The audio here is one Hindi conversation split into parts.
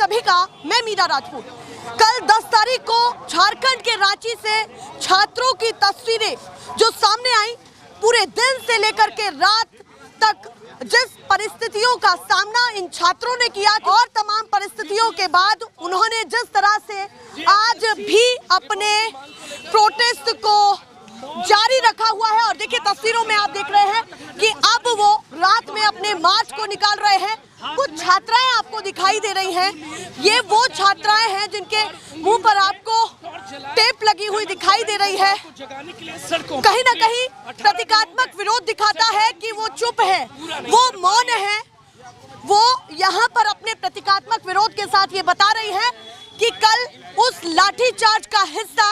सभी का। मैं मीरा राजपूत। कल 10 तारीख को झारखंड के रांची से छात्रों की तस्वीरें जो सामने आई, पूरे दिन से लेकर के रात तक जिस परिस्थितियों का सामना इन छात्रों ने किया और तमाम परिस्थितियों के बाद उन्होंने जिस तरह से आज भी अपने प्रोटेस्ट को जारी रखा हुआ है। और देखिए तस्वीरों में आप देख रहे हैं कि अब वो रात में अपने मार्च को निकाल रहे हैं। कुछ छात्राएं आपको दिखाई दे रही हैं, ये वो छात्राएं हैं जिनके मुंह पर आपको टेप लगी हुई दिखाई दे रही है। कहीं ना कहीं प्रतीकात्मक विरोध दिखाता है कि वो चुप है, वो मौन है। वो यहाँ पर अपने प्रतीकात्मक विरोध के साथ ये बता रही है कि कल उस लाठीचार्ज का हिस्सा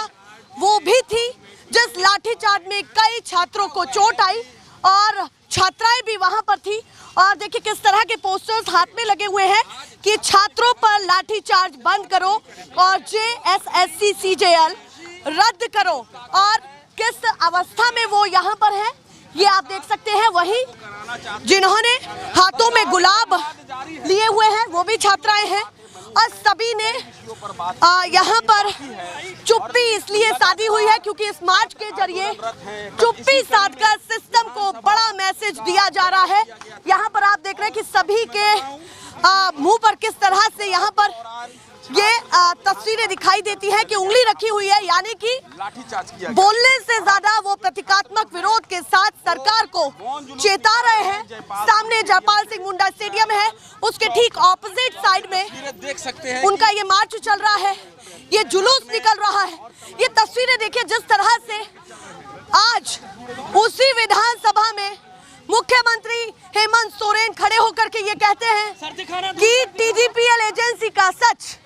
वो भी थी जिस लाठीचार्ज में कई छात्रों को चोट आई और छात्राएं भी वहां पर थी। और देखिए किस तरह के पोस्टर्स हाथ में लगे हुए हैं कि छात्रों पर लाठीचार्ज बंद करो और JSSC CJL रद्द करो। और किस अवस्था में वो यहाँ पर है ये आप देख सकते हैं। वही जिन्होंने हाथों में गुलाब लिए हुए हैं वो भी छात्राएं हैं और सभी ने यहाँ पर चुप्पी इसलिए साधी हुई है क्योंकि इस मार्च के जरिए चुप्पी साधकर सिस्टम को बड़ा मैसेज दिया जा रहा है। यहाँ पर आप देख रहे हैं कि सभी के मुंह पर किस तरह से यहाँ पर ये तस्वीरें दिखाई देती है कि उंगली रखी हुई है, यानी कि लाठीचार्ज किया गया। बोलने से ज्यादा वो प्रतीकात्मक विरोध के साथ सरकार को चेता रहे हैं। सामने जयपाल सिंह मुंडा स्टेडियम है, उसके ठीक ऑपोजिट साइड में देख सकते हैं उनका ये मार्च चल रहा है, ये जुलूस निकल रहा है। ये तस्वीरें देखिए जिस तरह से आज उसी विधानसभा में मुख्यमंत्री हेमंत सोरेन खड़े होकर के ये कहते हैं कि TGPL एजेंसी का सच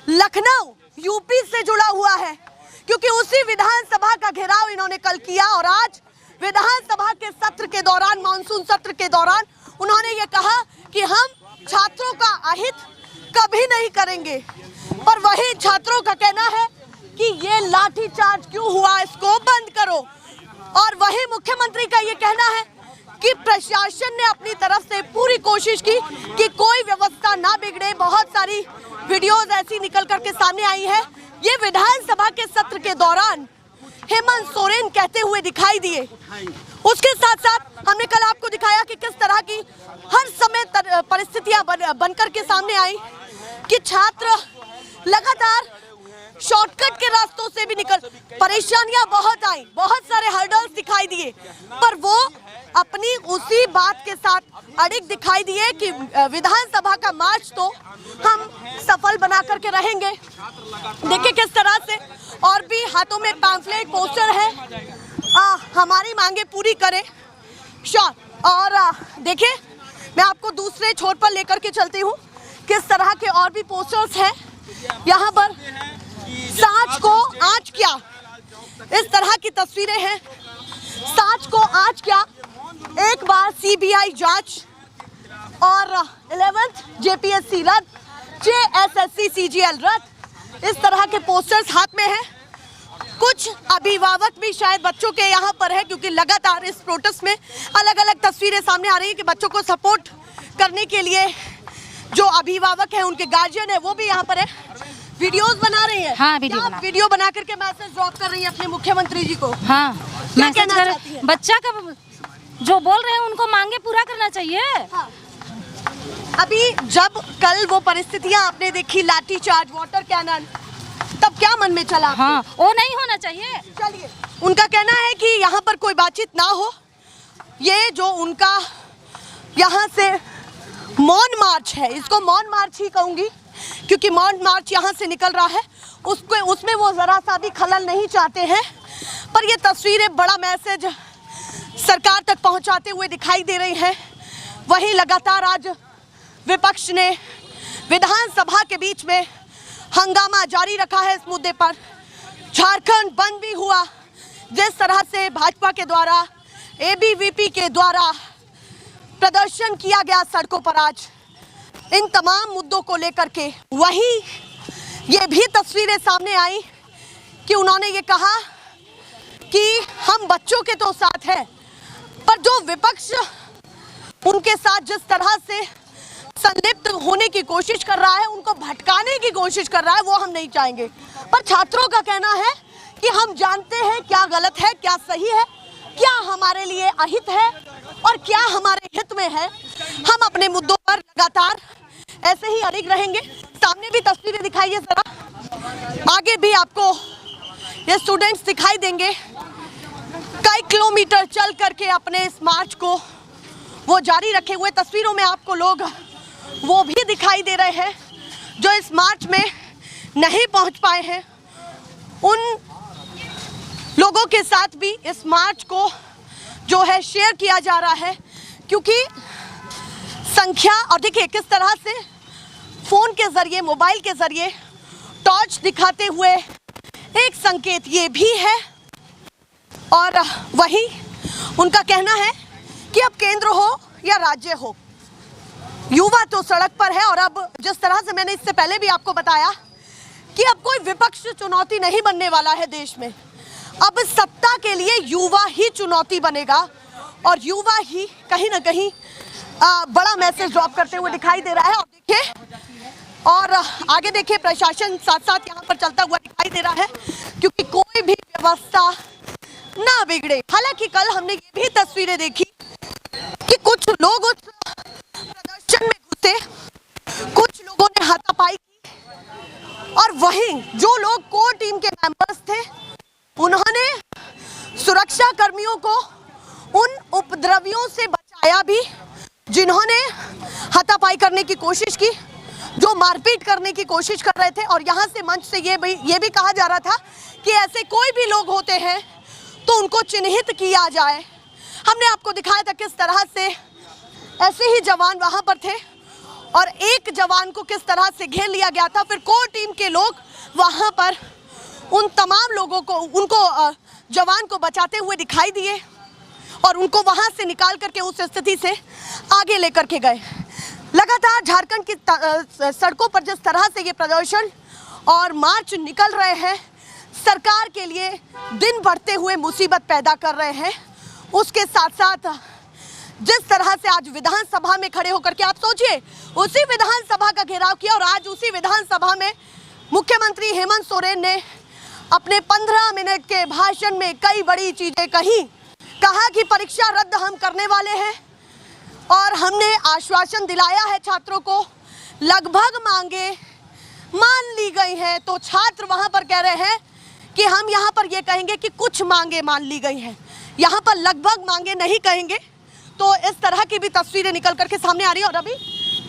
लखनऊ यूपी से जुड़ा हुआ है, क्योंकि उसी विधानसभा का घेराव इन्होंने कल किया। और आज विधानसभा के सत्र के दौरान, मानसून सत्र के दौरान उन्होंने ये कहा कि हम छात्रों का अहित कभी नहीं करेंगे। पर वही छात्रों का कहना है कि ये लाठीचार्ज क्यों हुआ, इसको बंद करो। और वही मुख्यमंत्री का ये कहना है कि प्रशासन ने अपनी तरफ से पूरी कोशिश की कि कोई व्यवस्था ना बिगड़े। बहुत सारी वीडियोस ऐसी निकल करके सामने आई है। ये विधानसभा के सत्र के दौरान हेमंत सोरेन कहते हुए दिखाई दिए। उसके साथ साथ हमने कल आपको दिखाया कि किस तरह की हर समय परिस्थितियां बनकर के सामने आई कि छात्र लगातार शॉर्टकट के रास्तों से भी निकल, परेशानियां बहुत आई, बहुत सारे हर्डल्स दिखाई दिए, पर वो अपनी उसी बात के साथ अड़िग दिखाई दिए कि विधानसभा का मार्च तो हम सफल बना करके रहेंगे। देखिए किस तरह से और भी हाथों में पैम्फलेट पोस्टर है, हमारी मांगे पूरी करें श्योर। और देखिए मैं आपको दूसरे छोर पर लेकर के चलती हूँ, किस तरह के और भी पोस्टर्स हैं यहाँ पर। सांच को आज क्या, इस तरह की तस्वीरें हैं। सांच को आज क्या, एक बार CBI जांच और 11th JPSC रद्द, JSSC CJL रद्द, इस तरह के पोस्टर्स हाथ में हैं। कुछ अभिभावक भी शायद बच्चों के यहाँ पर है, क्योंकि लगातार इस प्रोटेस्ट में अलग अलग तस्वीरें सामने आ रही है कि बच्चों को सपोर्ट करने के लिए जो अभिभावक हैं, उनके गार्जियन है, वो भी यहाँ पर है, वीडियोस बना रही है। हाँ, वीडियो बना करके मैसेज ड्रॉप कर रही है अपने मुख्यमंत्री जी को। हाँ, क्या कहना चाहती है? बच्चा का जो बोल रहे हैं उनको मांगे पूरा करना चाहिए। हाँ। अभी जब कल वो परिस्थितियां आपने देखी, लाठीचार्ज, वाटर कैनन, तब क्या मन में चला? हाँ, वो नहीं होना चाहिए। चलिए, उनका कहना है कि यहाँ पर कोई बातचीत ना हो। ये जो उनका यहाँ से मौन मार्च है, इसको मौन मार्च ही कहूँगी, क्योंकि मौन मार्च यहाँ से निकल रहा है, उसमें वो जरा सा भी खलल नहीं चाहते हैं। पर ये तस्वीरें बड़ा मैसेज सरकार तक पहुँचाते हुए दिखाई दे रही हैं। वहीं लगातार आज विपक्ष ने विधानसभा के बीच में हंगामा जारी रखा है इस मुद्दे पर। झारखंड बंद भी हुआ, जिस तरह से भाजपा के द्वारा, ABVP के द्वारा प्रदर्शन किया गया सड़कों पर आज इन तमाम मुद्दों को लेकर के। वहीं ये भी तस्वीरें सामने आई कि उन्होंने ये कहा कि हम बच्चों के तो साथ हैं, पर जो विपक्ष उनके साथ जिस तरह से संलिप्त होने की कोशिश कर रहा है, उनको भटकाने की कोशिश कर रहा है, वो हम नहीं चाहेंगे। पर छात्रों का कहना है कि हम जानते हैं क्या गलत है, क्या सही है, क्या हमारे लिए अहित है और क्या हमारे हित में है। हम अपने मुद्दों पर लगातार ऐसे ही अड़िग रहेंगे। सामने भी तस्वीरें दिखाइए जरा, आगे भी आपको ये स्टूडेंट्स दिखाई देंगे कई किलोमीटर चल करके अपने इस मार्च को वो जारी रखे हुए। तस्वीरों में आपको लोग वो भी दिखाई दे रहे हैं जो इस मार्च में नहीं पहुंच पाए हैं। उन लोगों के साथ भी इस मार्च को जो है शेयर किया जा रहा है, क्योंकि संख्या, और देखिए किस तरह से फोन के जरिए, मोबाइल के जरिए टॉर्च दिखाते हुए एक संकेत ये भी है। और वही उनका कहना है कि अब केंद्र हो या राज्य हो, युवा तो सड़क पर है। और अब जिस तरह से मैंने इससे पहले भी आपको बताया कि अब कोई विपक्ष चुनौती नहीं बनने वाला है देश में, अब सत्ता के लिए युवा ही चुनौती बनेगा और युवा ही कहीं ना कहीं बड़ा मैसेज ड्रॉप करते हुए दिखाई दे रहा है। और देखिए, और आगे देखिए, प्रशासन साथ साथ यहाँ पर चलता हुआ दिखाई दे रहा है, क्योंकि कोई भी व्यवस्था ना बिगड़े। हालांकि कल हमने ये भी तस्वीरें देखी कि कुछ लोग उस प्रदर्शन में घुसे, कुछ लोगों ने हाथापाई की, और वहीं जो लोग कोर टीम के मेंबर्स थे उन्होंने सुरक्षा कर्मियों को उन उपद्रवियों से बचाया भी जिन्होंने हाथापाई करने की कोशिश की, जो मारपीट करने की कोशिश कर रहे थे। और यहाँ से मंच से ये भी कहा जा रहा था कि ऐसे कोई भी लोग होते हैं तो उनको चिन्हित किया जाए। हमने आपको दिखाया था किस तरह से ऐसे ही जवान वहाँ पर थे और एक जवान को किस तरह से घेर लिया गया था। फिर कोर टीम के लोग वहाँ पर उन तमाम लोगों को, उनको जवान को बचाते हुए दिखाई दिए और उनको वहाँ से निकाल करके उस स्थिति से आगे लेकर के गए। लगातार झारखंड की सड़कों पर जिस तरह से ये प्रदर्शन और मार्च निकल रहे हैं, सरकार के लिए दिन बढ़ते हुए मुसीबत पैदा कर रहे हैं। उसके साथ साथ जिस तरह से आज विधानसभा में खड़े होकर के, आप सोचिए, उसी विधानसभा का घेराव किया और आज उसी विधानसभा में मुख्यमंत्री हेमंत सोरेन ने अपने 15 मिनट के भाषण में कई बड़ी चीजें कही। कहा कि परीक्षा रद्द हम करने वाले हैं और हमने आश्वासन दिलाया है छात्रों को, लगभग मांगे मान ली गई हैं। तो छात्र वहां पर कह रहे हैं कि हम यहाँ पर ये कहेंगे कि कुछ मांगे मान ली गई हैं, यहाँ पर लगभग मांगे नहीं कहेंगे। तो इस तरह की भी तस्वीरें निकल करके सामने आ रही है। और अभी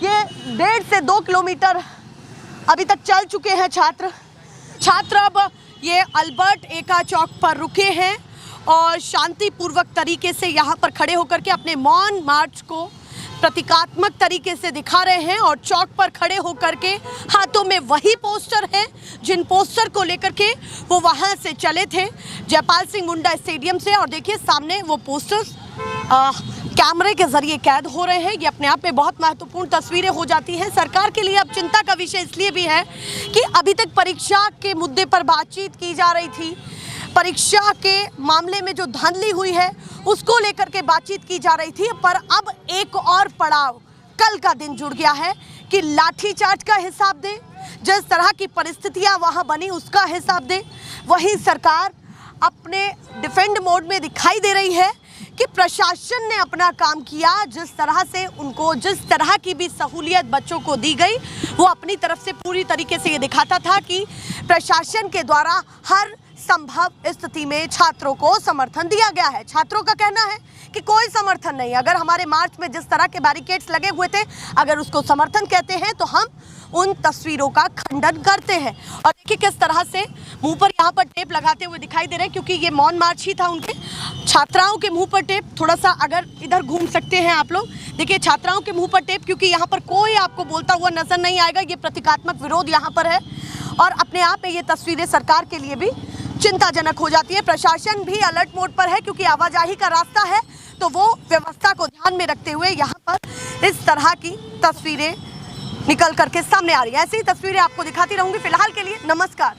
ये 1.5 से 2 किलोमीटर अभी तक चल चुके हैं छात्र। अब ये अल्बर्ट एका चौक पर रुके हैं और शांतिपूर्वक तरीके से यहाँ पर खड़े होकर के अपने मौन मार्च को प्रतीकात्मक तरीके से दिखा रहे हैं। और चौक पर खड़े होकर के हाथों में वही पोस्टर हैं जिन पोस्टर को लेकर के वो वहाँ से चले थे जयपाल सिंह मुंडा स्टेडियम से। और देखिए सामने वो पोस्टर्स कैमरे के जरिए कैद हो रहे हैं। ये अपने आप में बहुत महत्वपूर्ण तस्वीरें हो जाती हैं। सरकार के लिए अब चिंता का विषय इसलिए भी है कि अभी तक परीक्षा के मुद्दे पर बातचीत की जा रही थी, परीक्षा के मामले में जो धांधली हुई है उसको लेकर के बातचीत की जा रही थी। पर अब एक और पड़ाव कल का दिन जुड़ गया है कि लाठीचार्ज का हिसाब दे, जिस तरह की परिस्थितियां वहां बनी उसका हिसाब दे। वहीं सरकार अपने डिफेंड मोड में दिखाई दे रही है कि प्रशासन ने अपना काम किया, जिस तरह से उनको जिस तरह की भी सहूलियत बच्चों को दी गई वो अपनी तरफ से पूरी तरीके से ये दिखाता था कि प्रशासन के द्वारा हर संभव स्थिति में छात्रों को समर्थन दिया गया है। छात्रों का कहना है कि कोई समर्थन नहीं, अगर हमारे मार्च में जिस तरह के बैरिकेड्स लगे हुए थे अगर उसको समर्थन कहते हैं तो हम उन तस्वीरों का खंडन करते हैं। और देखिए किस तरह से मुंह पर यहाँ पर टेप लगाते हुए दिखाई दे रहे हैं, क्योंकि ये मौन मार्च ही था उनके। छात्राओं के मुंह पर टेप, थोड़ा सा अगर इधर घूम सकते हैं आप लोग, देखिए छात्राओं के मुंह पर टेप, क्योंकि यहाँ पर कोई आपको बोलता हुआ नजर नहीं आएगा। ये प्रतीकात्मक विरोध यहाँ पर है और अपने आप में ये तस्वीरें सरकार के लिए भी चिंताजनक हो जाती है। प्रशासन भी अलर्ट मोड पर है, क्योंकि आवाजाही का रास्ता है तो वो व्यवस्था को ध्यान में रखते हुए यहाँ पर इस तरह की तस्वीरें निकल करके सामने आ रही है। ऐसी ही तस्वीरें आपको दिखाती रहूंगी। फिलहाल के लिए नमस्कार।